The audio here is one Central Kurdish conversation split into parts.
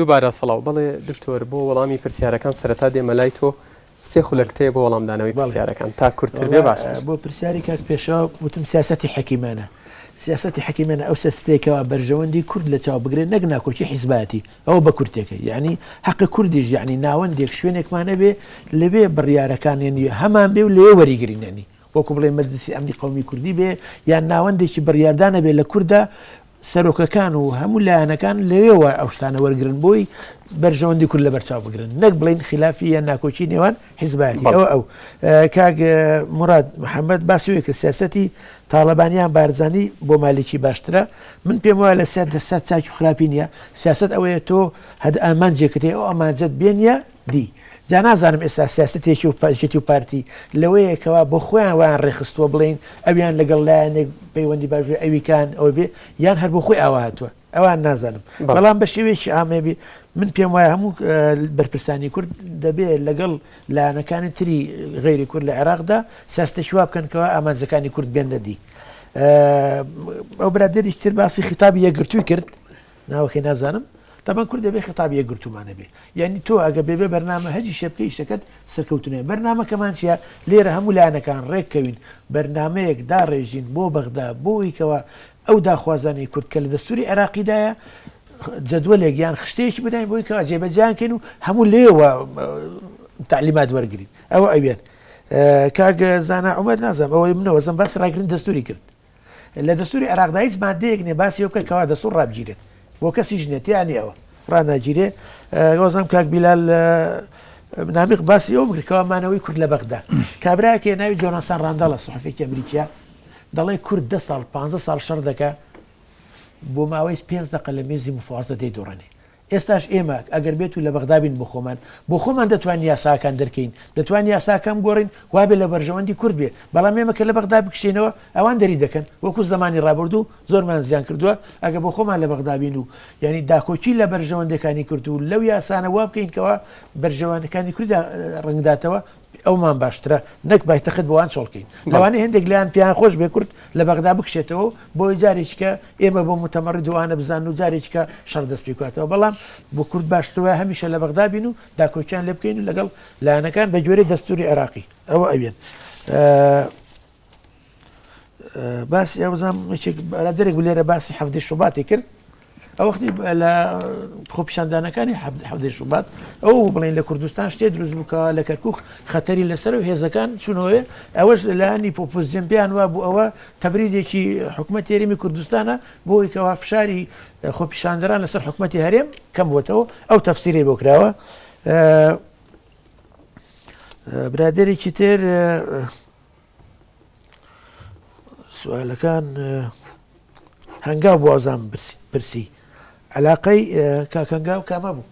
دووبارە سەڵاو بەڵێ دکتۆر بۆ وەڵامی پرسیارەکان سەرەتا دێمە لای تۆ سێ خولەکتەیە بۆ وەڵامدانەوەی پرسیارەکان تا کورتتر بێ باشتر. بۆ پرسیاری کاک پێشەوە وتم سیاسەتی حەکیمانە. سیاسەتی حەکیمانە ئەو سەستەیەکەوە بەرژەوەندی کورد لە چاو بگرێت نەک ناکۆکی حیزباتی ئەوە بە کورتێکە یعنی حەقی کوردیش یعنی ناوەندێک شوێنێکمانە بێ لەبێ بڕیارەکان ینی هەمان بێ و لێ وەریگرینەنی وەکو بڵێ مەجلیسی ئەمنی قەومی کوردی بێ یان ناوەندێکی بڕیاردانە بێ لە کووردا سەرۆکەکان و هەموو لایەنەکان لەوێەوە ئەو شتانە وەرگرن بۆی بەرژەوەندی کورد لە بەرچاو بگرن نەک بڵین خلافی یان ناکۆچی نێوان حیزباتی ئەو کاک مراد محەممەد باسی کرد سیاسەتی تاالبانیان بارزانانی بۆ مالێکی باشترە من پێم وایە لە سەر دەسات چاکی خراپی نیە سیاست ئەوەیە تۆ هەد ئامانجێکردێ ئەو ئامانجت بێنە دی جا نازانم ئێستا سیاستێکی و پاچێتی و پارتی لەوەیەکەوە بۆ خۆیان ویان ڕێخستووە بڵین ئەویان لەگەڵ لایەنێک پەیوەندی باشێ ئەویکان ئەوە بێ یان هەر بۆ خۆی ئاوا هاتووە ئەوان نازانم بەڵام بە شێوێکی ئامێبی من پێم وایە هەموو بەرپرسانی کورد دەبێت لەگەڵ لایەنەکانی تری غیری کورد لە عێراقدا سیاستەی وا بکەنکەوە ئامانجەکانی کورد بێن نەدی ئەو برادێری تر باسی خیتابی یەکگرتووی کرد ناوەکەی نازانم تاان کورد دەبێ خیتابی یەکگرتومانە بێ یعنی تۆ ئەگە بێبێ بەرنامە هەجی شەپکەی شتەکەت سەرکەوتنێ بەرنامەکەمان چیە لێرە هەموو لایەنەکان ڕێککەوین بەرنمەیەک داڕێژین بۆ بەغدا بۆیکەوە ئەو داخوازانی کورد کە لە دەستوری عێراقیدایە جدوەلێک یان خشتێکی بداین بۆی کەوا جێبەجیانکەین و هەموو لێوە تعلیمات وەرگین ئەوە ئەوێت کاگە زانا عومەر نازانم ئەوەی منەوە زەم باس ڕاگرن دەستوری کرد لە دەستوری عێراقدا هیچ مادەیەک نێ باسی ئەو کەوا دەستور ڕابگیرێت بۆ کەسی ژنێتیانی ئەوە ڕناگیرێ وەزانم کاک بیلال نامیق باسی ئەو بکردکەوەمانەوەی کورد لە بەغدا کابراایەکێ ناوی جۆناسان ڕانداڵە سوحفێکی ئەمریکا دەڵێ کورد 10 ساڵ 15 ساڵ شەڕ دەکە بۆ ماوەی 5 دقە لە مێزی مفاوازە دەیدۆڕێنێ ئێستاش ئێمە ئەگەر بێت و لە بەغدابین بۆ خۆمان دەتوانین یاساکان دەرکەین دەتوانین یاساکەم گۆڕین وابێ لە بەرژەوەندی کورد بێ بەڵام ئێمە کە لە بەغدا بکشێنەوە ئەوان دەری دەکەن وەکو زمانی ڕابردوو زۆرمان زیان کردووە ئەگە بۆ خۆمان لە بەغدابین و ینی داکۆچی لە بەرژەوەندەکانی کورد و لەو یاسانە وا بکەینکەوە بەرژەوەندەکانی کورددا ڕنگداتەوە ئەومان باشترە نەک بایتەخت بۆوان چۆڵکەین لەوانەیە هەندێک لیان پیان خۆش بێ کورد لە بەغدا بکشێتەوە بۆی جارێککە ئێمە بۆ متەمەڕی دوانە بزان و جارێککە شەڕ دەست پێکاتەوە بەڵام بۆ کورد باشترەوە هەمیشە لە بەغدا بین و داکۆچیان لێ بکەین و لەگەڵ لایەنەکان بە جۆرەی دەستوری عێراقی ئەوە ئەوێن باسی ئەوزانام دەرێک لێرە باسی حەفدەی شوباتی کرد ئەوەختی لە خۆپیشاندانەکانی حەفدەی شوبات ئەو بڵین لە کوردستان شتێ دروست بووکە لە کەرکووک خەتەری لەسەر و هێزەکان چونەوەی ئەوەش لەانی پۆپۆزیۆن وا بوو ئەوە تەبریدێکی حکوومەت هێرمی کوردستانە بۆی کەوا فشاری خۆپیشاندەران لەسەر حکوومەتی هەرێم کەم بووتەوە ئەو تەفسیری بۆ کراوە برادێکی تر سوالەکان هەنگاو بۆ ئازام پرسی علاقەی کاکەنگاو کامە بوو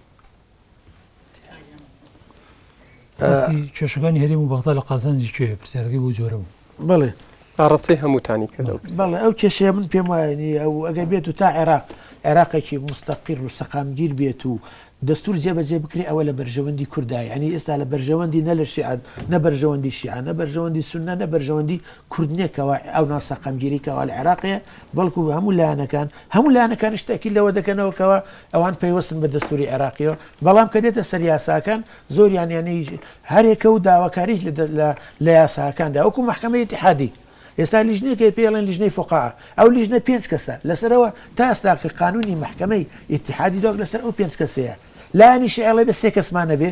کێشەکانی هەرێم و بەغدا لە قازانجی کوێ پرسیارەکەی بۆ جۆرە بوو بڵێ ڕاستی هەمووتانی کردەوە بەڵێ ئەو کێشەیە من پێم وایە ئەو ئەگەر بێت و تا عێراقێکی مستەقیر و سەقامگیر بێت و دەستور جێبەجێ بکرێ ئەوە لە بەرژەوەندی کوردای ینی ئێستا لە بەرژەوەندی نە لە شیعەت نە بەرژەوەندی شیعە نە بەرژەوەندی سونە نە بەرژەوەندی کوردنێکەوە ئەو ناسەقامگیریکەوە لە عێراقەیە بەڵکو هەموو لایەنەکان شتێکی لەوە دەکەنەوەکەوە ئەوان پەیوەستن بە دەستوری عێراقیەوە بەڵام کە دێتە سەر یاساکان زۆریان ینی هەرێکە و داواکاریش لە یاساکاندا وەکو محکەمەی اتحادی ئێستا لیژنەیەکە پێڵێن لیژنەی فقاعە ئەو لیژنە 5 کەسە لەسەرەوە تا ئێستاکە قانونی محکەمەی اتحادی دۆک لەسەر ئەو 5 کەسەیە لایەنی شیعە بە 3 کەسمانە بێ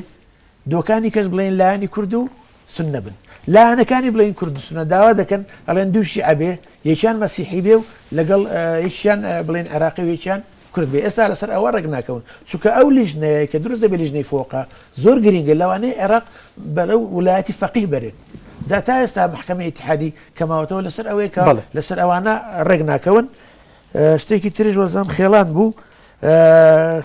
دۆکانی کەس بڵێن لایەنی کورد و سونە بن لایەنەکانی بڵێن کورد و سونە داوا دەکەن ئەڵێن دوو شیعە بێ یەکیان مەسیحی بێ و لەگەڵ یەکیان بڵێن عێراقی و یەکیان کورد بێ ئێستا لەسەر ئەوە ڕێک ناکەون چونکە ئەو لیژنەیە کە دروست دەبێت لیژنەی فۆقە زۆر گرینگە لەوانەیە عێراق بەرەو وڵایەتی فەقیه بێت جا تا ئێستا محکەمەی اتحادی کەماوەتەوە لەسەر ئەوەیە کە لەسەر ئەوانە ڕێک ناکەون شتێکی تریش وەزام خێڵان بوو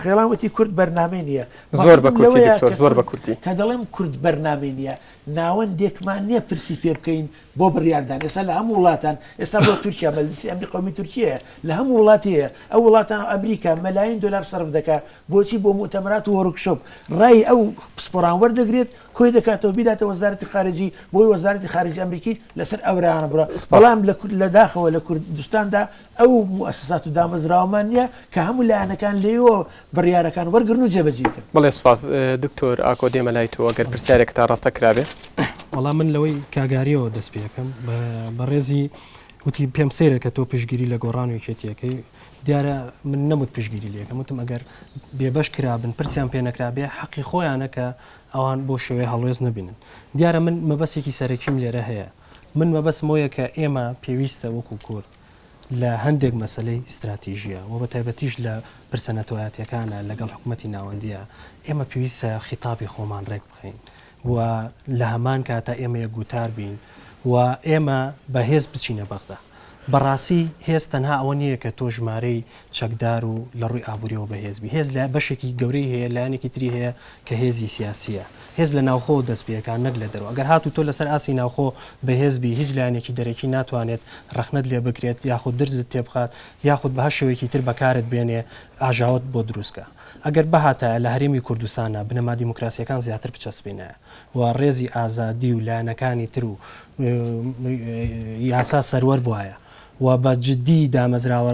خێڵاوەتی کورد بەرنامەی نییە زۆر بە کورتی زۆر بە کورتی کە دەڵێم کورد بەرنامەی نییە ناوەندێکمان نییە پرسی پێ بکەین بۆ بڕیاردان ئێستا لە هەموو وڵاتان ئێستا بۆ تورکیا مەجلیسی ئەمری قەومی تورکیە لە هەموو وڵاتەیە ئەو وڵاتان و ئەمریکا مەلاین دلار سەرف دەکات بۆچی بۆ مؤتەمرات و وەرکشۆپ ڕای ئەو پسپۆران وەردەگرێت کۆی دەکاتەوە بیداتە وەزارەتی خارجی بۆی وەزارەتی خارجی ئەمریکی لەسەر ئەوڕیانە بڕە بەڵام لە داخەوە لە کوردستاندا ئەو مؤسسات و دامەزراوەمان نییە کە هەموو لایەنەکان لێەوە بڕیارەکان وەرگرن و جێبەجێکن. بەڵێ سوپاس دکتۆر ئاکۆ دێمە لای تۆ ئەگەر پرسیارێک تا ڕاستە کرابێ. وەڵام من لەوەی کاگاریەوە دەست پێەکەم بەڕێزی وتی پێم سەیرە کە تۆ پشگیری لە گۆڕان و یەکێتیەکەی دیارە من نەموت پشگیری لێکەم وتم ئەگەر بێبەش کرابن پرسیان پێ نەکرابێ حەقی خۆیانە کە ئەوان بۆ شێوەیە هەڵوێز نبینن. دیارە من مەبەسێکی سەرەکیم لێرە هەیە من مەبەسم وەیە کە ئێمە پێویستە وەکو کورد لە هەندێک مەسلەی استراتیژیە و بە تایبەتیش لە پرسەنەتەوەاتیەکانە لەگەڵ حکوومەتی ناوەندیە ئێمە پێویستە خیتابی خۆمان ڕێک بخەین و لە هەمان کاتە ئێمە یە گوتار بین و ئێمە بەهێز بچینە بەغدا. بەڕاستی هێز تەنها ئەوە نییە کە تۆ ژمارەی چەکدار و لە ڕووی ئابوووریەوە بەهێزبی هێز لە بەشێکی گەورەی هەیە لایەنێکی تری هەیە کە هێزی سیاسیە هێز لە ناوخۆ دەست پێەکان نەک لە دەرەوە ئەگەر هاتو تۆ لەسەر ئاسی ناوخۆ بەهێزبی هیچ لایەنێکی دەرەکی ناتوانێت ڕەخنەت لێ بکرێت یاخود درزت تێبخات یاخود بە شێوەیەکی تر بەکارت بێنێ ئاژاوت بۆ دروستکە. ئەگەر بەهاتە لە هەرێمی کوردستانە بنەما دیموکراسیەکان زیاتر بچەسبینە و ڕێزی ئازادی و لایەنەکانی تر و یاسا سەروەر بواە و بە جددی دامەزراوە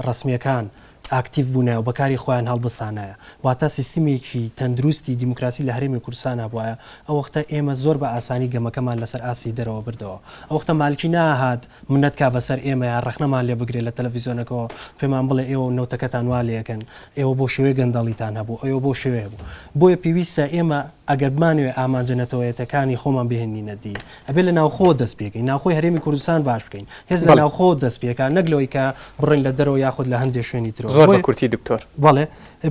ڕسمیەکان ئاکتیو بوونە و بەکاری خۆیان هەڵبسانایە واتە سیستمێکی تەندروستی دیموکراسی لە هەرێمی کوردستانە بواە ئەو وەختە ئێمە زۆر بە ئاسانی گەمەکەمان لەسەر ئاسی دەرەوە بردەوە ئەو وەختە مالکی ناهات منەت کا بەسەر ئێمە یا ڕەخنەمان لێ بگرێت لە تەلەڤیزیۆنەکەەوە پێمان بڵێ ئێوە نەوتەکەتان وا لەکەن ئێوە بۆ شێوەیە گەندەڵیتان هەبوو ئەوە بۆ شێوەیە بوو بۆیە پێویستە ئێمە ئەگەر بمانوێ ئامانجەنەتەوەیەتەکانی خۆمان بهێنی نەدی ئەبێ لە ناوخۆ دەست پێکەین ناوخۆی هەرێمی کوردستان باش بکەین هێز لە ناوخۆ دەست پێکان نەگلەوەی کە بڕین لە دەرەوە یاخود لە هەندێک شوێنی ترەوە زۆر بە کورتی دکتۆر. بەڵێ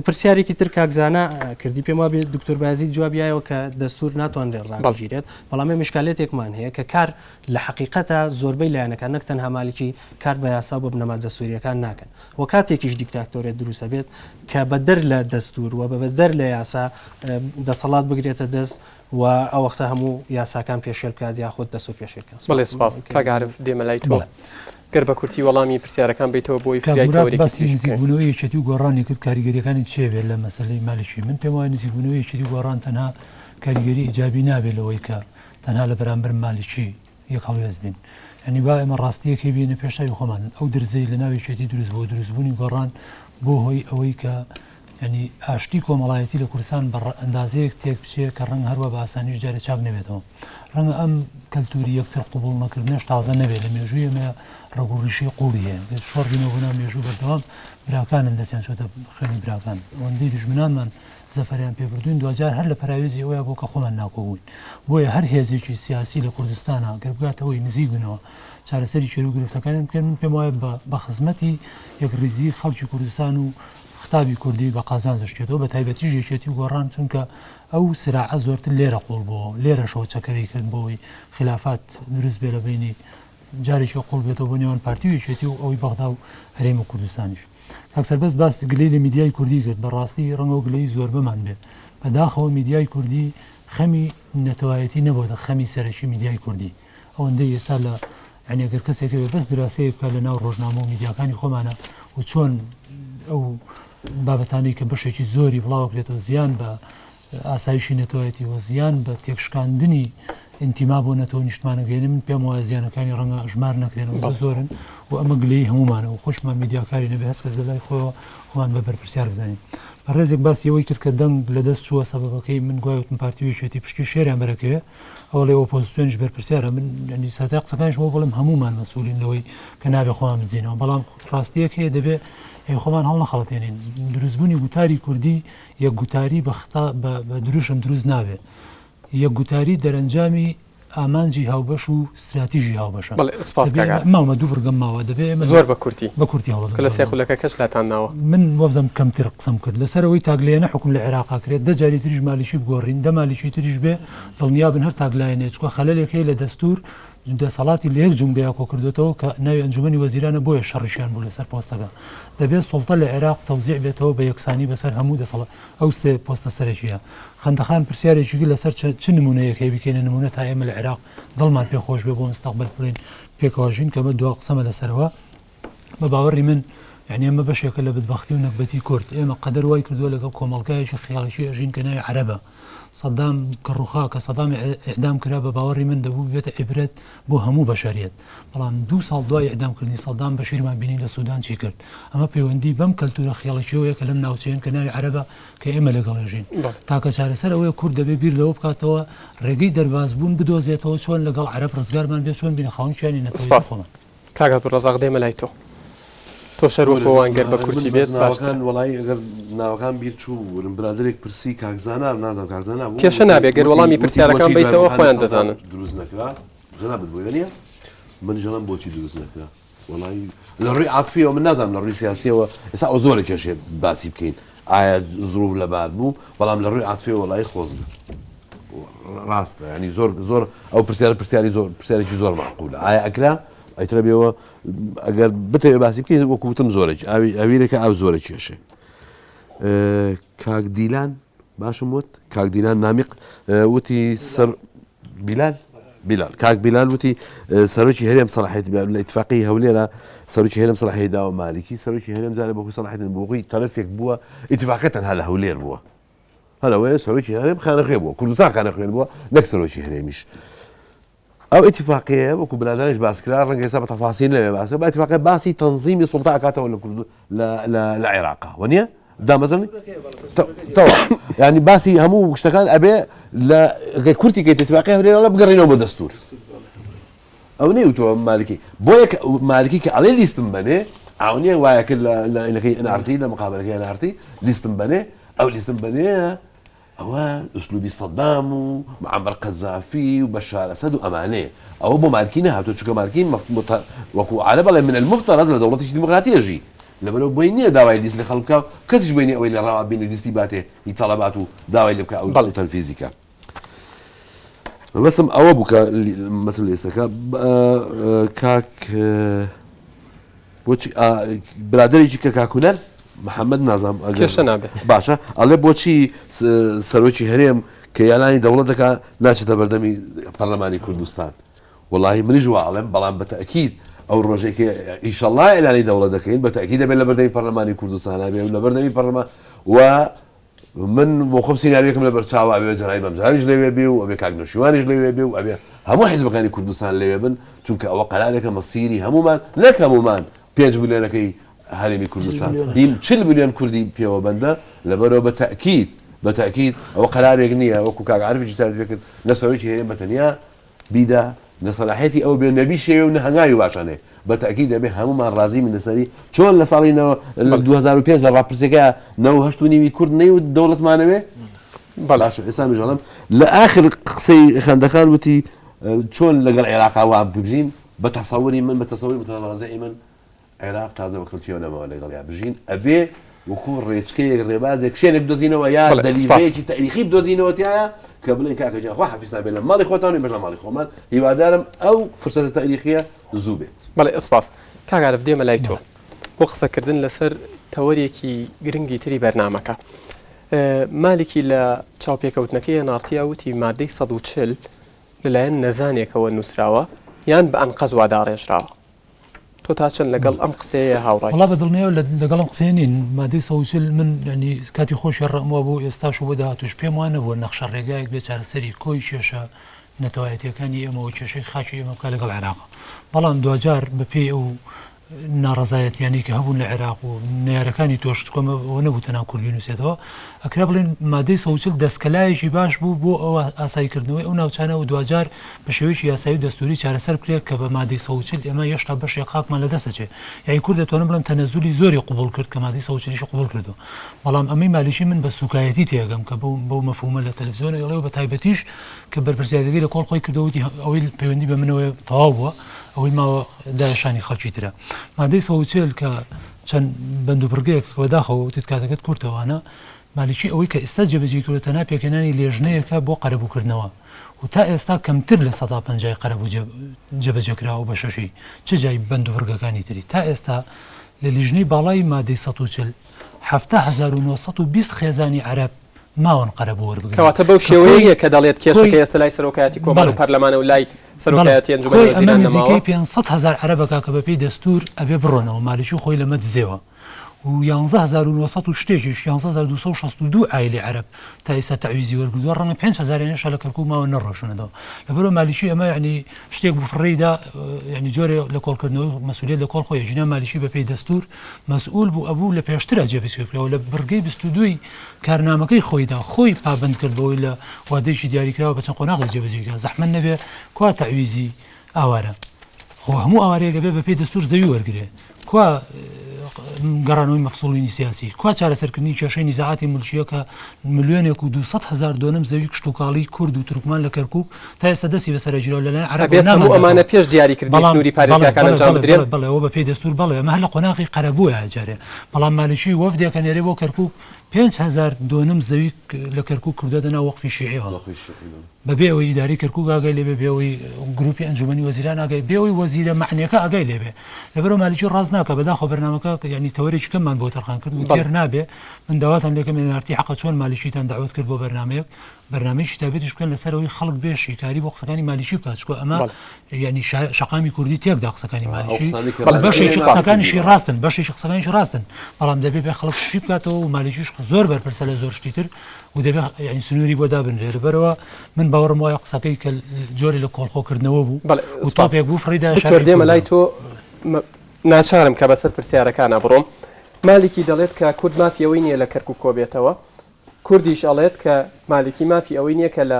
پرسیارێکی تر کاکزانە کردی پێم وابێ دکتۆر بازی جوابیایەوە کە دەستور ناتوانرێت ڕاگیرێت بەڵام مشکالێتێکمان هەیە کە کار لە حقیقەتە زۆربەی لایەنەکان نەک تەنها مالکی کار بە یاسا بۆ بنەما دەستوریەکان ناکەن و کاتێکیش دیکتاتۆرێت دروستە بێت کە بەدەر لە دەستور و بەدەر لە یاسا دەسەڵات بگرێتە دەست و ئەو وەختە هەموو یاساکان پێشێل بکات یاخود دەستور پێشێلکە. بەڵێ سپاس کاگعارف دێمە لای تۆ گەر بە کورتی وەڵامی پرسیارەکان بیتەوە بۆی باسی نزیکبوونەوەی یەکێتی و گۆڕانی کرد کاریگەریەکانی چێوێت لە مەسلەی مالیکی من پێم وایە نزیکبوونەوەی یەکێتی و گۆڕان تەنها کاریگەری ئیجابی نابێت لەوەی کە تەنها لە بەرامبەر مالیکی یەک هەڵوێز بین ینی با ئێمە ڕاستیەکەی بینە پێشتاوی خۆمان ئەو درزەی لە ناوی یەکێتی دروست بۆ دروستبوونی گۆڕان بۆ هۆی ئەوەی کە ینی ئاشتی کۆمەڵایەتی لە کوردستان بە ئەندازەیەک تێک بچێت کە ڕەنگە هەروە بە ئاسانیش جارە چاک نەبێتەوە ڕەنگە ئەم کەلتوری یەکتر قوبوڵ نەکردنش تازە نەبێت لە مێژووی ئەمە ڕێگوڕیشی قوڵی هەیە شۆڕبوونەوە مێژوو بەردەوام براکانن دەستیان چۆتە خوێنی براکان ئەوەندەی دژمنانمان زەفەریان پێبردوین دوجار هەر لە پراوێزی ئەوەیە بۆ کە خۆمان ناکۆبووین بۆیە هەر هێزێکی سیاسی لە کوردستانە گەر بگاتەوەی نزیک بنەوە چارەسەری چێر و گرفتەکانیان بکەن من پێم وایە بە خزمەتی یەکڕیزی خەڵکی کوردستان و خطابی کوردی بە قازان دەشتێتەوە بە تایبەتی یەکێتی و گۆڕان چونکە ئەو سراعە زۆرتر لێرە قوڵ بۆ لێرەشەوە چەکەری کرد بۆەوەی خلافات دروست بێ لە بینی جارێکی قوڵ بێتەوە بۆ نێوان پارتی و یەکێتی و ئەوەی بەغدا و هەرێمی کوردستانیش کاکسەر بەس باس گلەی لە میدیای کوردی کرد بەڕاستی ڕەنگە و گلەی زۆر بەمان بێت بەداخەوە میدیای کوردی خەمی نەتەوایەتی نەبووە خەمی سەرەکی میدیای کوردی ئەوەندەی ئێستا لە یعنی ئەگەر کەسێک بەس دراسەیە بکات لە ناو ڕۆژنامە و میدیاکانی خۆمانە و چۆن ئەو بابەتانی کە بەشێکی زۆری بڵاوکرێتەوە زیان بە ئاسایشی نەتەوەیەتی و زیان بە تێکشکاندنی ئینتیما بۆ نەتەوە نیشتمانەگەێنە من پێم وایە زیانەکانی ڕەنگە ژمار نەکرێنەوە بە زۆرن و ئەمە گلەی هەمومانە و خۆشمان میدیاکاری نەبێ هەست کەس لەلای خۆەوە خۆمان بە بەرپرسیار بزانین بە ڕێزێک باسی ئەوەی کرد کە دەنگ لە دەست چووە سەبەبەکەی من گوایوتم پارتیویشێتی پشتی شێریان بەرەکەوێ ئەوە لێ ئۆپۆزیسیۆنیش بەرپرسیارە من ینی سەرەتا قسەکانیش بۆ بڵێم هەمومان مەسئولین لەوەی کە نابێ خۆمان بزینەوە بەڵام ڕاستیەک هەیە دەبێ خۆمان هەڵ نەخەڵەتێنین دروستبوونی گوتاری کوردی یەک گوتاری بە دروشم دروست نابێت یەک گوتاری دەرەنجامی ئامانجی هاوبەش و استراتیژی هاوبەشە ماومە دوو بڕگەم ماوە دەبێت زۆر بە کورتی هەوڵ لە سێخولەکە کەس لاتان ناوە من وەبزەم کەمتر قسەم کرد لەسەرەوەی تاگلێنە حکم لە عێراقا کرێت دەجاری تریش مالیشی بگۆڕین دە مالیشی تریش بێ دڵنیا بن هەر تاگلایەنێ چکە خەلەلێکی لە دەستور دەسەڵاتی لە یەک جونگەیە کۆ کردوێتەوە کە ناوی ئەنجومەنی وەزیرانە بۆیە شەڕیشیان بوو لەسەر پۆستەکە دەبێت سوڵتە لە عێراق تەوزیع بێتەوە بە یەکسانی بەسەر هەموو دەسەڵات ئەو سێ پۆستە سەرەکیە خەندەخان پرسیارێکی لەسەر چ نمونەیەکی بکەینە نمونە تا ئێمە لە عێراق دڵمان پێخۆش بێ بۆ مستەقبل بڵێن پێکەوەژین کەمە دوا قسەمە لەسەرەوە بە باوەڕی من يعني ئەمە بەشێکە لە بدبختی و نەکبەتی کورد ئێمە قەدەر وای کردووە لەگەڵ کۆمەڵگایەکی خیاڵیشی ئەژین کە ناوی عەرەبە سەدام کەڕوخا کە سەدام ئیعدام کرا بە باوەڕی من دەبوو بێتە عیبرەت بۆ هەموو بەشەریەت بەڵام 2 ساڵ دوای ئیعدامکردنی سەدام بەشیرمان بینی لە سوودان چی کرد ئەمە پەیوەندی بەم کەلتورە خیاڵیشیەوەیە کە لەم ناوچەیەن کە ناوی عەرەبە کە ئێمە لەگەڵ ئەژین تاکە چارەسەر ئەوەیە کورد دەبێ بیر لەوە بکاتەوە ڕێگەی دەربازبوون بدۆزێتەوە چۆن لەگەڵ عەرەب ڕزگارمان بێت چۆن بینە خاوەنیانی نەتەوەی خۆمان کاگات ڕەزاق دێمە لای تۆ تۆ شەروەکەوانگەر بە کورتی بێت باشەکان وڵی ئەگەر ناوەکان بیر چوو ورم برادێک پرسی کاکزانە نازانم کاکزانە کێشە نابێت گەر وەڵامی پرسیارەکان بیتەوە خۆیان دەزانن دروست نەکرا جەنا بۆیە نیە من ژەڵم بۆچی دروست نەکرا وڵی لە ڕووی عاتفیەوە من نازانم لە ڕووی سیاسیەوە ئێستا ئەو زۆرە کێشێ باسی بکەین ئایا زڕوو لەبار بوو بەڵام لە ڕووی عاتفیەوە وڵی خۆزن ڕاستە ینی زۆر ئەو پرسیارێکی زۆر معقولە ئایا ئەکرا ئەیترە بێەوە ئەگەر بتەوێ باسی بکەیت وەکوتم زۆرێک ئەویرێکە ئەو زۆرە کێشێ کاک دیلان باشم وت کاک دیلان نامیق وتی سەر بیلال کاک بیلال وتی سەرۆکی هەرێم سەلاحیەتی لە ئیتفاقی هەولێرە سەرۆکی هەرێم سەلاحیەتی داوە مالکی سەرۆکی هەرێم جارێ بۆ خۆی سەلاحیەتی بۆ خۆی تەرەفێک بووە ئیتفاقیە تەنها لە هەولێر بووە هەلەوەیە سەرۆکی هەرێم خانەخوێ بووە کوردستان خانەخوێن بووە نەک سەرۆکی هەرێمیش ئەو ئیتفاقیە وەکو برادرانیش باسکرا ڕەنگە ئێستا بە تەفاسیل لەوێ باسکە بە ئیتفاقیە باسی تەنزیمی سوڵتا ئەکاتەوە لە عێراقا وە نییە دامەزنی تەوا ینی باسی هەموو شتەکان ئەبێ لە کورتی کەیت ئیتفاقیە هەولێرە بگەڕینەوە بۆ دەستور ئەو نەیوتەوە مالکی بۆیە مالکی کە ئەڵێ لیستم بنێ ئەو نییە وایە کرد لە ئینەکەی ئەنارتی لە مقابلەکەی ئەنارتی لیستم بنێ ئەو لیستم بنێ ئەوە ئوسلوبی سەدام و معەمەر قەزافی و بەشار ئەسەد و ئەمانەیە ئەوە بۆ مالکی نەهاتوە چونکە مالکی وەکو عارە بەڵێ من المفتەرەز لە دەوڵەتێکی دیموکراتیەژی لەبەرەوە بۆی نییە داوای لیست لە خەڵک بکە کەسیش بۆی نییە ئەوەی لە ڕاوا بینی لیستی باتێ هی تەڵەبات و داوای لێ بکە ئەو تەنفیزیکە بەسم ئەوە بووکە مەسم لە ئێستەکە کاک بۆچی برادێکی کە کاکونەر محەممەد نازام کێشە نابێت باشە ئەڵێ بۆچی سەرۆکی هەرێم کە یالانی دەوڵەت دەکە ناچێتە بەردەمی پەرلەمانی کوردستان وڵی منیش واڵێم بەڵام بەتەکید ئەو ڕۆژێکی ئیشەڵای ئەلانی دەوڵەت دەکەین بەتەکید دەبێت لە بەردەمی پەرلەمانی کوردستان بێ لە بەردەمی پەرلەمان و من بۆ خۆم سیناریەکەم لە بەرچاوە بێ جەنای بەمجاریش لەوێ بێ و ئەبێ کاکنەشیوانیش لەوێ بێ و ئەبێ هەموو حیزبەکانی کوردستان لەوێ بن چونکە ئەوە قەرارێکە مەسیری هەمومان نەک هەمومان 5 ملیۆنەکەی هەرێمی کوردستان 40 ملیۆن کوردی پێوە بەندە لەبەرەوە بەتەکید ئەوە قەرارێک نییە وەکو کاک عارفی سارت بکرد نە سەرۆکی هەیە بەتەنیا بیدا نەسەلاحیەتی ئەو بێ نەبی شێوێ و نەهەنگاوی باشانێ بەتەکید دەبێ هەمومان ڕازی من لەسەری چۆن لە ساڵی 2005 لە ڕاپرسەکە 9.5 کورد نەیوت دەوڵەتمانەوێ بەڵاش ئێستا میژەڵم لە ئاخر قسەی خەندەخان وتی چۆن لەگەڵ عێراقا وان ببژین بە تەسەوری من بە تەسەوری متەواضعی من عێراق تازە وەکڵچیەوە نەماوە لەگەڵیا بژین ئەبێ وەکو ڕێچکەیەک ڕێبازێک شوێنێک بدۆزینەوە یا دەلیڤەیەکی تاریخی بدۆزینەوە تایە کە بڵێن کاکەجان خوا حەفیزتان بێت لە ماڵی خۆتان بێژە ماڵی خۆمان هیوادارم ئەو فرسەتە تاریخیە زوو بێت بەڵێ ئەسپاس کاگارە دێمە لای تۆ بۆ قسەکردن لەسەر تەوەریەکی گرنگی تری بەرنامەکە مالکی لە چاوپێکەوتنەکەی نارتیا وتی مادەی 140 لەلایەن نەزانێکەوە نووسراوە یان بە ئەنقەز واداڕێژراوە تۆ تا چەند لەگەڵ ئەم قسەیە هاوڕای وڵا بەدڵنیەوە لەگەڵ ئەم قسەیە نین مادەی 140 من ینی کاتی خۆشی ڕەمەوە بوو ئێستاش و بەداهاتوش پێم وانە بووە نەخشە ڕێگایەک بێ چارەسەری کۆی کێشە نەتەوایەتیەکانی ئێمەوە کێشەی خاکی ئێمە بکە لەگەڵ عێراق بەڵام دوجار بەپێی ئەو ناڕزایەتیانی کە هەبوون لە عێراق و نارەکانی تۆش کۆمەوە نەبوو تەنها کوردی نووسێتەوە ئەکرا بڵێن مادەی 140 دەستکەلایەکی باش بوو بۆ ئەوە ئاساییکردنەوەی ئەو ناوچانە و دوجار بە شێوەیەکی یاسایی و دەستوری چارەسەر کرێت کە بە مادەی 140 ئێمە هێشتا بەشێک خاکمان لەدەستەچێت یعنی کورد دەتوانم بڵێم تەنەزولی زۆری قبول کرد کە مادەی 140 قبول کردو بەڵام ئەمەی مالیشی من بە سوکایەتی تێگەم کە بەو مەفهومە لە تەلەڤیزیۆن ئەڵێ بە تایبەتیش کە بەرپرسیارەکەی لە کۆڵ خۆی کردەوەتی ئەوەی پەیوەندی بە منەوە تەواو بووە ئەوەی ماوە داهێشانی خەڵکی ترە مادەی 140 کە چەند بەند و بڕگەیەک وەداخەوە وتت کاتەکەت کورتەوانە مالیکی ئەوەی کە ئێستا جێبەجێکردووە تەنها پێکەنانی لێژنەیەکە بۆ قەرەبووکردنەوە و تا ئێستا کەمتر لە 150 قەرەبوو جێبەجێکراوە بە شەشی چ جای بەند و هەرگەکانی تری تا ئێستا لە لیژنەی باڵای مادەی 140 7920 خێزانی عەرەب ماوەن قەرەبوو وەربگرن کەواتە بەو شێوەیە کە دەڵێت کێشەکە ئێستا لای سەرۆکایەتی کۆمەڵ و پەرلەمانە و لای سەرۆکایەتی ئەنجومەنی وەزیران ئەمە نزیکەی نەماوە 500,000 عەرەبەکە کە بەپێی دەستور ئەبێ بڕۆنەوە مالیکی خۆی لەمە دزێەوە و 11,900 شتێکیش 11,262 ئایلی عەرەب تا ئێستا تەعویزی وەرگردووە ڕەنگە 5,000 لە کەرکووک ماوە نەڕۆشنەوە لەبەرەوە مالیکی ئەمە یعنی شتێک بفڕیدا یعنی جۆرێ لە کۆڵکردنەوەی مەسئولیت لە کۆڵ خۆی ژینە مالیکی بەپێی دەستور مەسئول بوو ئەبوو لە پێشترە جێبەجێکراوە لە بڕگەی 22 کارنامەکەی خۆیدا خۆی پابند کردبەوەی لە وادەیەکی دیاریکراوە بە چەند قۆناغی جێبەجێکرا زەحمەت نەبێ کوا تەعویزی ئاوارە خۆ هەموو ئاوارەیەکە بێ بەپێی دەستور زەوی وەرگێ کوا گەڕانەوەی مەفسوڵینی سیاسی کوا چارەسەرکردنی کێشەی نیزاعاتی ملکیە کە ملیۆنێک و 200,000 دۆنم زەوی کشتتوکاڵی کورد و تورکمان لە کەرکووک تا ئێستا دەستی بەسەرگیرەوە لەلایەن عەرەب ئەمانە پێش دیاریکردنی سنووری پارێزگاکان ئەنجام بدرێن بەڵێەوە بەپێی دەستور بەڵێ ئەمە هەر لە قۆناغی قەرەبووە جارێ بەڵام مالیکی وەفدێکە نێرێ بۆ کەرکووک 5,000 دۆنم زەوی لە کەرکووک کردوێتە وەقفی شیعیەوە بەبێ ئەوەی ئیداری کەرکووک ئاگای لێبێ بێەوەی گروپی ئەنجومەنی وەزیران ئاگای بێەوەی وەزیرە معنیەکە ئاگای لێبێ لەبەرەوە مالیکی ڕاز ناکە بەداخۆ بەرنامەکە ینی تەوەرێکی کەممان بۆ تەرخان کرد و تێر نابێ من داواتان لێکم نارتی حەقە چۆن مالیکیتان داوت کرد بۆ بەرنمەیەک بەرنمەیەکی تابێتش بکەن لەسەرەوەی خەڵک بێشی کاری بۆ قسەکانی مالیکی بکات چکۆ ئەمە ینی شەقامی کوردی تێکدا قسەکانی مالیکی بەشێکی قسەکانیشی ڕاستن بەشێکی قسەکانیش ڕاستن بەڵام دەبێت بێ خەڵک شی بکاتەوە و مالیکیش زۆر بەرپرسە لە زۆر شتیتر و دەبێت ینی سنووری بۆ دابنرێ لەبەرەوە من باوەڕم وایە قسەکەی کە جۆری لە کۆڵخۆکردنەوە بوو و تۆپێک بوو فڕیدا دێمە لای تۆ ناچارم کە بەسەر پرسیارەکانە بڕۆم مالیکی دەڵێت کە کورد مافی ئەوەی نییە لە کەرکووک کۆبێتەوە کوردیش ئەڵێت کە مالیکی مافی ئەوەی نییە کە لە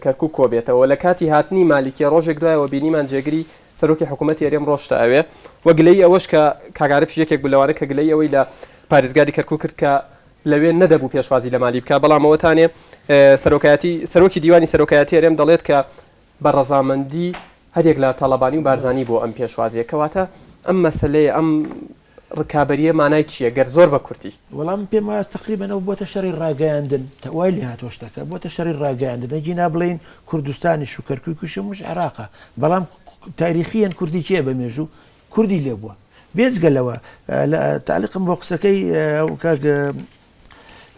کەرکووک کۆبێتەوە لە کاتی هاتنی مالیکی ڕۆژێک دوایەوە بینیمان جێگری سەرۆکی حکوومەتی هەرێم ڕۆشتە ئەوێ وە گلەی ئەوەش کە کاگارە فیژێکێک بلەوانە کە گلەی ئەوەی لە پارێزگاری کەرکووک کرد کە لەوێ نەدەبوو پێشوازی لە مالی بکە بەڵام ئەوەتانێ سەرۆکی دیوانی سەرۆکایەتی هەرێم دەڵێت کە بە ڕەزامەندی هەرێک لە تاڵەبانی و بارزانی بۆ ئەم پێشوازیە کەواتە ئەم مەسلەیە ئەم ڕکابەریە مانای چییە گەر زۆر بە کورتی وەڵام پێم وایە تقریبەنەوە بۆتە شەڕی ڕاگەیاندن وای لێ هاتووە شتەکە بۆتە شەڕی ڕاگەیاندن نەجینا بڵین کوردستانیش و کەرکووکیش مش عێراقە بەڵام تاریخیان کوردی چیە بە مێژوو کوردی لێ بووە بێجگەلەوە تعلیقم بۆ قسەکەی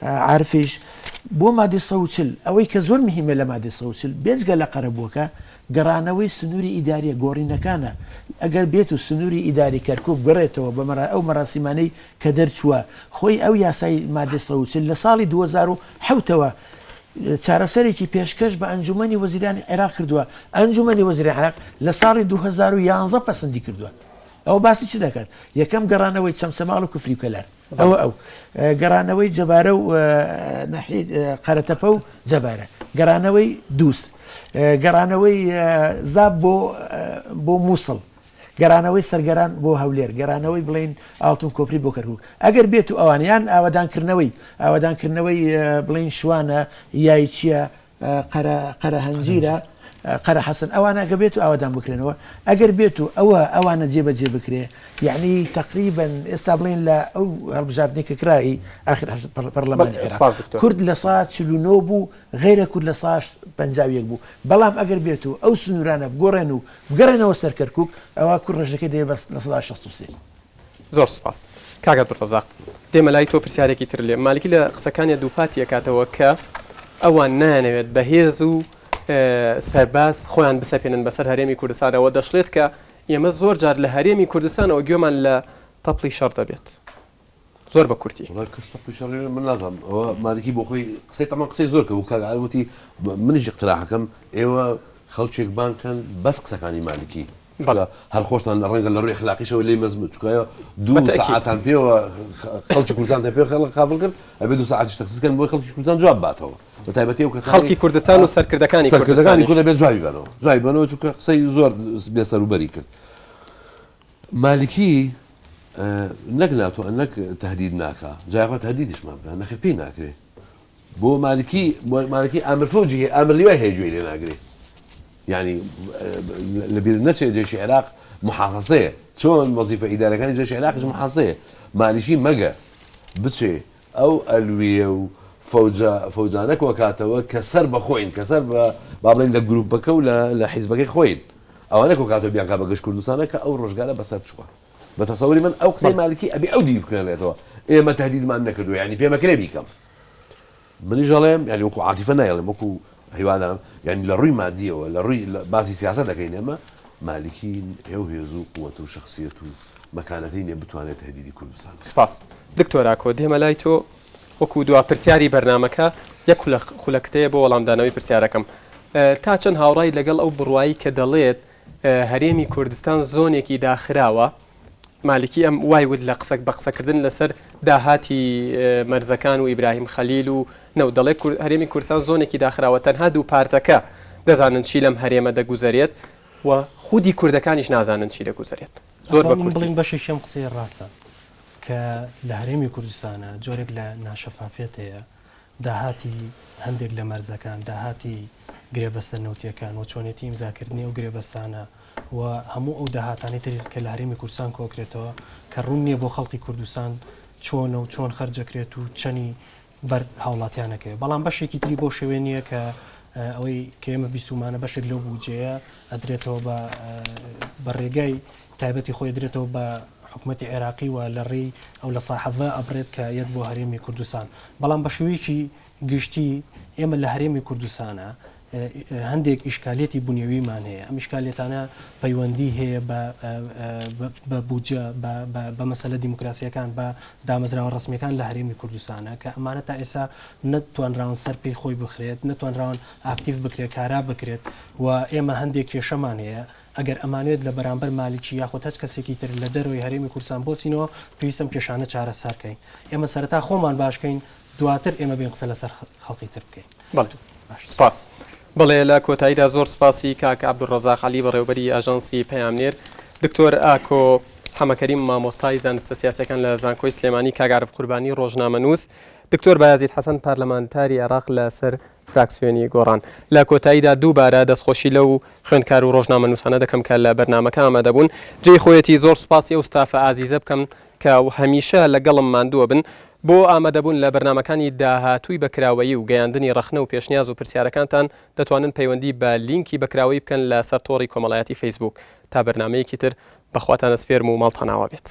عارفیش بۆ مادەی 140 ئەوەی کە زۆر مهمە لە مادەی 140 بێجگە لە قەرەبووەکە گەڕانەوەی سنووری ئیداریە گۆڕینەکانە ئەگەر بێت و سنووری ئیداری کەرکووک بڕێتەوە بە ئەو مەراسیمانەی کە دەرچووە خۆی ئەو یاسای مادەی 140 لە ساڵی 2007ەوە چارەسەرێکی پێشکەش بە ئەنجومەنی وەزیرانی عێراق کردووە ئەنجومەنی وەزیری عێراق لە ساڵی 2011 پەسەندی کردووە ئەو باسی چ دەکات یەکەم گەڕانەوەی چەمسەماڵ و کوفری و کەلار ئەو گەڕانەوەی جەبارە و قەرەتەپە و جەبارە گەڕانەوەی دووس گەڕانەوەی زاب بۆ مووسڵ گەڕانەوەی سەرگەران بۆ هەولێر گەڕانەوەی بڵین ئاڵتون کۆپری بۆ کەرکووک ئەگەر بێت و ئەوانیان ئاوادانکردنەوەی بڵین شوانە یای چییە قەرە هەنجیرە قەرە حەسەن ئەوانە ئەگە بێت و ئاوادان بکرێنەوە ئەگەر بێت و ئەوانە جێبەجێ بکرێ یعنی تقریبا ئێستا بڵین لە ئەو هەڵبژاردنێکە کرایی ئاخر پەرلەمانی عێراق کورد لە 149 بوو غیرە کورد لە 151 بوو بەڵام ئەگەر بێت و ئەو سنوورانە بگۆڕێن و بگەڕێنەوە سەر کەرکووک ئەوە کورد ڕێژەکەی دێ لە 163 زۆر سپاس کاگەر بڕۆزاق دێمە لای تۆ پرسیارێکی تر لێ مالیکی لە قسەکانی دووپاتی ئەکاتەوە کە ئەوان نانەوێت بەهێز و سەرباز خۆیان بسەپێنن بەسەر هەرێمی کوردستانەوە دەشڵێت کە ئێمە زۆر جار لە هەرێمی کوردستانەوە گوێمان لە تەپڵی شەڕ دەبێت زۆر بە کورتی من نازانم ئەوە مالکی بۆ خۆی قسەی تەمان قسەی زۆر کە و کاگوتی منیش اقتراحەکەم ئێوە خەڵکێک بانکەن بەس قسەکانی مالکی هەر خۆشتان ڕەنگە لە ڕووی اخلاقیشەوە لێ مەزموت چکایە دوو ساعتان پێوە خەڵکی کوردستان پێ خەڵک قابل کرد ئەبێ دو ساعتیش تەخسیسکەن بۆی خەڵکی کوردستان جواب باتەوە بە تایبەتی و خەڵکی کوردستان و سەرکردەکانی کورد دەبێت جوای بنەوە چونکە قسەی زۆر بێسەروبەری کرد مالکی نەک ناتوە نەک تهدید ناکە جایخوا تهدیدیشمان بکە نەخێ پێی ناکرێ بۆ مالکی ئامر فەوجی هەیە ئامر لیوای هەیە گوێی لێ ناگرێ يعني لبير نتشي جيش العراق محاصصة شلون وظيفة إدارية كان جيش العراق محاصصة مالشي مجا بتشي ئەو ئەلوێ و فەوجانەك وەکاتەوە کە سەر بە خۆین کە سەر با بڵێن لە گروپەکە و لە حیزبەکەی خۆین ئەوانە کۆکاتەوە بیانکە بە گەشت کوردستانە کە ئەو ڕۆژگارە بەسەر چووە بە تەسەوری من ئەو قسەی مالکی ئەبی ئەو دی بخوێنێتەوە ئێمە تهدیدمان نەکردو ینی پێمەکرێ بیکەم منی ژەڵێم ینی وەکو عاتیفە نایڵێم وەکو هیوادارم ینی لە ڕووی مادیەوە لە ڕووی باسی سیاست دەکەین ئێمە مالکی ئێو هێز و قووەت و شخصیەت و مەکانەتی نێ بتوانێت تهدیدی کوردستان سپاس دکتۆراکۆ دێمە لای تۆ وەکو دوا پرسیاری بەرنمەکە یەک خولەکتەیە بۆ وەڵامدانەوەی پرسیارەکەم تا چەند هاوڕای لەگەڵ ئەو بڕوایی کە دەڵێت هەرێمی کوردستان زۆنێکی داخراوە مالکی ئەم وای ود لە قسەک بە قسەکردن لەسەر داهاتی مەرزەکان و ئیبراهیم خەلیل و نەو دەڵێ هەرێمی کوردستان زۆنێکی داخراوە تەنها دوو پارتەکە دەزانن چی لەم هەرێمە دەگوزارێت و خودی کوردەکانیش نازانن چی دەگوزارێت زۆر بڵین بەشی شەم قسەی ڕاستە کە لە هەرێمی کوردستانە جۆرێک لە ناشەفافێت هەیە داهاتی هەندێک لە مەرزەکان داهاتی گرێبەستە نەوتیەکان و چۆنێتی ئیمزاکردنی و گرێبەستانە و هەموو ئەو داهاتانی تر کە لە هەرێمی کوردستان کۆکرێتەوە کە ڕوون نییە بۆ خەڵکی کوردستان چۆنە و چۆن خەرجەکرێت و چەنی بەر هاوڵاتیانەکەی بەڵام بەشێکی تری بۆ شێوێ نییە کە ئەوەی کە ئێمە بیستمانە بەشێک لەو بودجەیە ئەدرێتەوە بە ڕێگای تایبەتی خۆی درێتەوە بە حکوومەتی عێراقی و لە ڕێی ئەو لە ساحەڤە ئەبرێت کە یەک بۆ هەرێمی کوردستان بەڵام بە شێوەیەکی گشتی ئێمە لە هەرێمی کوردستانە هەندێک ئیشکالێتی بنیێویمان هەیە ئەم ئیشکالێتانە پەیوەندی هەیە بە بودجە بە مەسەلە دیموکراسیەکان بە دامەزراوە ڕسمیەکان لە هەرێمی کوردستانە کە ئەمانە تا ئێستا نەتوانراون سەر پێی خۆی بخرێت نەتوانراون ئاکتیف بکرێت کارا بکرێت و ئێمە هەندێک کێشەمان هەیە ئەگەر ئەمانوێت لە بەرامبەر مالیکی یاخۆ هەچ کەسێکی تر لە دەروی هەرێمی کوردستان بۆچینەوە پێویستم کێشانە چارەسەرکەین ئێمە سەرەتا خۆمان باشکەین دواتر ئێمە بین قسە لەسەر خەڵکی تر بکەین سپاس بڵێ لە کۆتاییدا زۆر سپاسی کاکە عەبدوڕەزاق عەلی بەڕێوەبەری ئاژانسی پەیامنێر دکتۆر ئاکۆ حەمەکەریم مامۆستای زانستە سیاسەکان لە زانکۆی سلێمانی کاگعرف قوربانی ڕۆژنامەنووس دکتۆر بایازید حەسەن پارلەمانتاری عێراق لەسەر فراکسیۆنی گۆڕان لە کۆتاییدا دووبارە دەستخۆشی لەو خوێندکار و ڕۆژنامەنووسانە دەکەم کە لە بەرنامەکە ئامادەبوون جێی خۆیەتی زۆر سپاسی ئەو ستافە ئازیزە بکەم کە هەمیشە لەگەڵم ماندووە بن بۆ ئامادەبوون لە بەرنامەکانی داهاتووی بەکراوەیی و گەیاندنی ڕەخنە و پێشنیاز و پرسیارەکانتان دەتوانن پەیوەندی بە لینکی بەکراوەی بکەن لە سەر تۆڕی کۆمەڵایەتی فەیسبوک تا بەرنامەیەکی تر بەخواتانە سپێرم و ماڵتان ئاوا بێت.